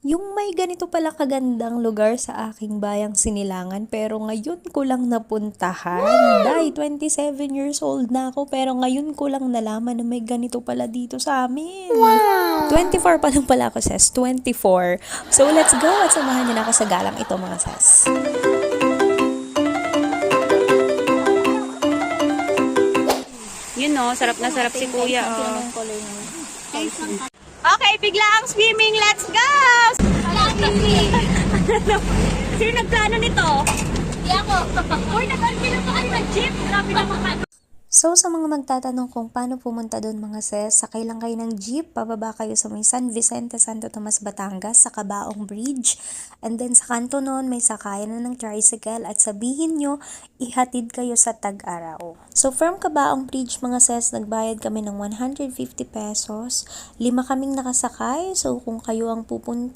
Yung may ganito pala kagandang lugar sa aking bayang Sinilangan pero ngayon ko lang napuntahan. Dahil 27 years old na ako pero ngayon ko lang nalaman na may ganito pala dito sa amin. 24 pa lang pala ako, sis. 24. So let's go at samahan niyo na ako sa galang ito, mga sis. Yun no, sarap na sarap si kuya. Okay, bigla ang swimming. Let's go! Sino nagplano nito? Di ako. Uy, nag-alpino pa kayo ng jeep. Grabe naman. So, sa mga magtatanong kung paano pumunta doon, mga sis, sakay lang kayo ng jeep, pababa kayo sa may San Vicente, Santo Tomas, Batangas, sa Cabaong Bridge. And then sa kanto noon, may sakayan na ng tricycle at sabihin nyo, ihatid kayo sa Tag-Araw. So, from Cabaong Bridge, mga sis, nagbayad kami ng 150 pesos. 5 kaming nakasakay. So, kung kayo ang